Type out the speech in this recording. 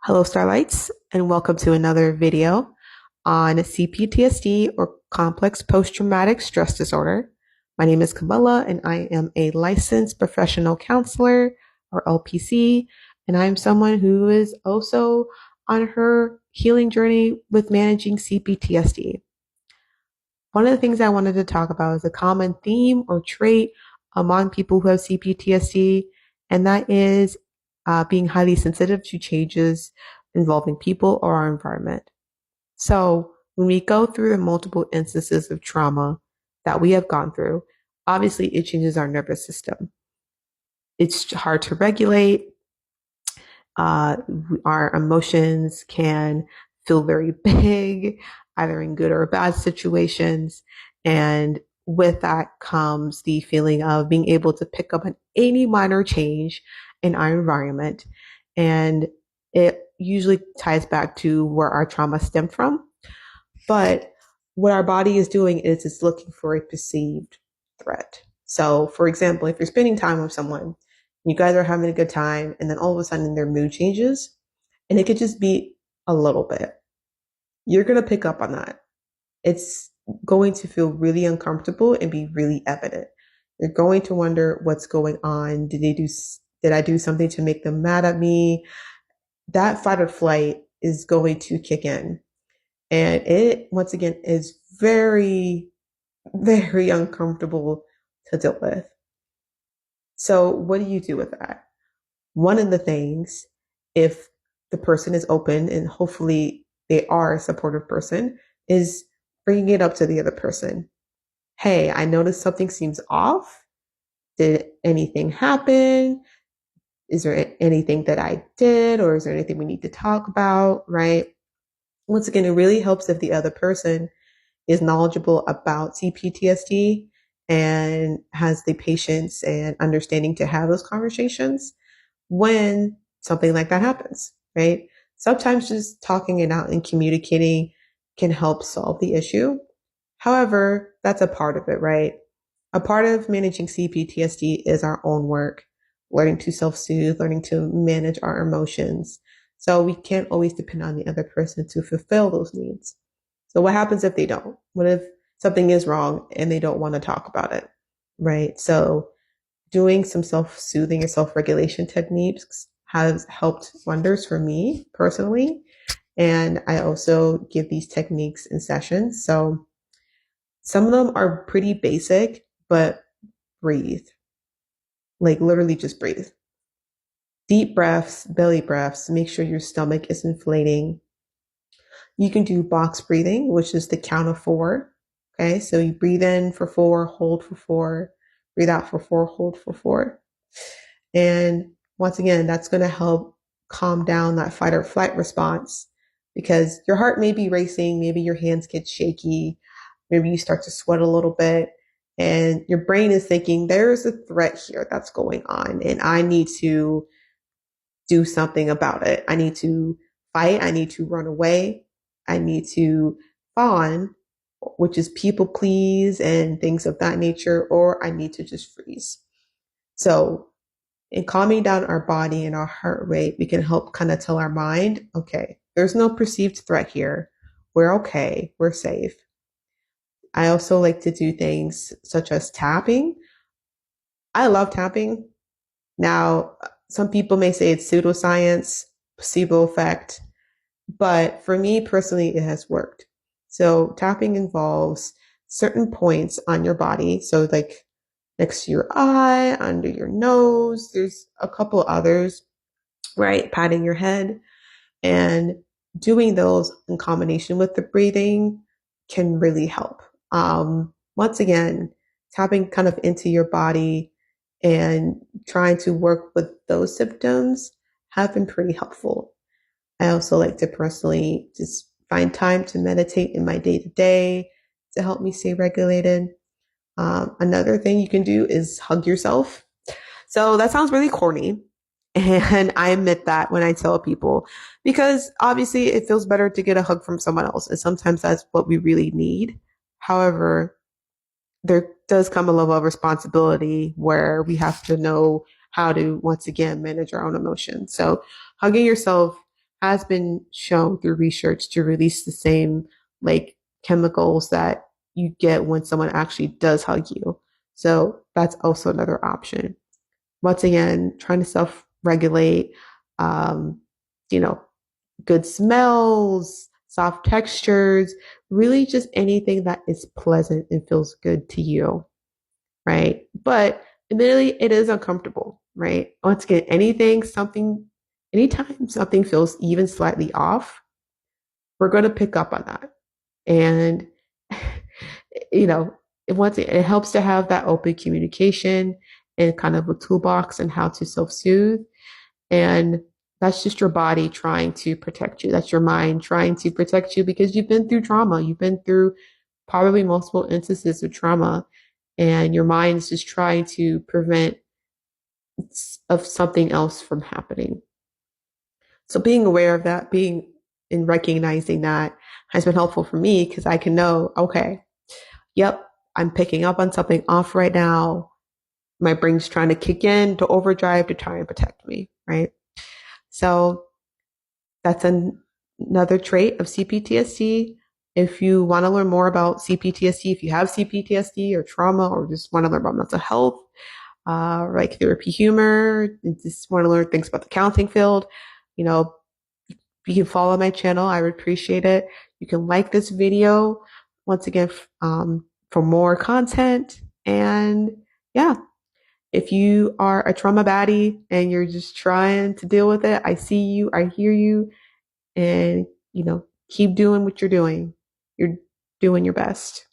Hello, Starlights, and welcome to another video on CPTSD or Complex Post-Traumatic Stress Disorder. My name is Camilla, and I am a licensed professional counselor or LPC, and I'm someone who is also on her healing journey with managing CPTSD. One of the things I wanted to talk about is a common theme or trait among people who have CPTSD, and that is being highly sensitive to changes involving people or our environment. So, when we go through the multiple instances of trauma that we have gone through, obviously it changes our nervous system. It's hard to regulate. Uh, our emotions can feel very big, either in good or bad situations. And with that comes the feeling of being able to pick up on any minor change in our environment. And it usually ties back to where our trauma stemmed from. But what our body is doing is it's looking for a perceived threat. So, for example, if you're spending time with someone, you guys are having a good time, and then all of a sudden their mood changes, and it could just be a little bit. You're going to pick up on that. It's going to feel really uncomfortable and be really evident. You're going to wonder what's going on. Did I do something to make them mad at me? That fight or flight is going to kick in. And it, once again, is very, very uncomfortable to deal with. So what do you do with that? One of the things, if the person is open and hopefully they are a supportive person, is bringing it up to the other person. Hey, I noticed something seems off. Did anything happen? Is there anything that I did, or is there anything we need to talk about? Right? Once again, it really helps if the other person is knowledgeable about CPTSD and has the patience and understanding to have those conversations when something like that happens, right? Sometimes just talking it out and communicating can help solve the issue. However, that's a part of it, right? A part of managing CPTSD is our own work, learning to self soothe, learning to manage our emotions. So we can't always depend on the other person to fulfill those needs. So what happens if they don't? What if something is wrong and they don't want to talk about it, right? So doing some self-soothing or self-regulation techniques has helped wonders for me personally. And I also give these techniques in sessions. So some of them are pretty basic, but breathe. Like literally just breathe. Deep breaths, belly breaths, make sure your stomach is inflating. You can do box breathing, which is the count of 4. Okay, so you breathe in for 4, hold for 4, breathe out for 4, hold for 4. And once again, that's going to help calm down that fight or flight response because your heart may be racing, maybe your hands get shaky, maybe you start to sweat a little bit, and your brain is thinking, there's a threat here that's going on, and I need to do something about it. I need to fight, I need to run away, I need to fawn, which is people please and things of that nature, or I need to just freeze. So in calming down our body and our heart rate, we can help kind of tell our mind, okay, there's no perceived threat here. We're okay. We're safe. I also like to do things such as tapping. I love tapping. Now, some people may say it's pseudoscience, placebo effect, but for me personally, it has worked. So tapping involves certain points on your body. So like next to your eye, under your nose. There's a couple others, right? Patting your head and doing those in combination with the breathing can really help. Once again, tapping kind of into your body and trying to work with those symptoms have been pretty helpful. I also like to personally just find time to meditate in my day to day to help me stay regulated. Another thing you can do is hug yourself. So that sounds really corny. And I admit that when I tell people, because obviously it feels better to get a hug from someone else. And sometimes that's what we really need. However, there does come a level of responsibility where we have to know how to, once again, manage our own emotions. So hugging yourself has been shown through research to release the same like chemicals that you get when someone actually does hug you. So that's also another option. Once again, trying to self regulate, um, you know, good smells, soft textures, really just anything that is pleasant and feels good to you, right? But admittedly, it is uncomfortable, right? Once again, anytime something feels even slightly off, we're going to pick up on that. And, you know, it helps to have that open communication and kind of a toolbox and how to self soothe. And that's just your body trying to protect you. That's your mind trying to protect you because you've been through trauma. You've been through probably multiple instances of trauma, and your mind is just trying to prevent of something else from happening. So being aware of that, being and recognizing that has been helpful for me because I can know, okay, yep, I'm picking up on something off right now. My brain's trying to kick in to overdrive to try and protect me, right? So that's another trait of CPTSD. If you want to learn more about CPTSD, if you have CPTSD or trauma, or just want to learn about mental health, like therapy humor, and just want to learn things about the counseling field, you know, you can follow my channel. I would appreciate it. You can like this video once again for more content. And yeah, if you are a trauma baddie and you're just trying to deal with it, I see you, I hear you, and keep doing what you're doing. You're doing your best.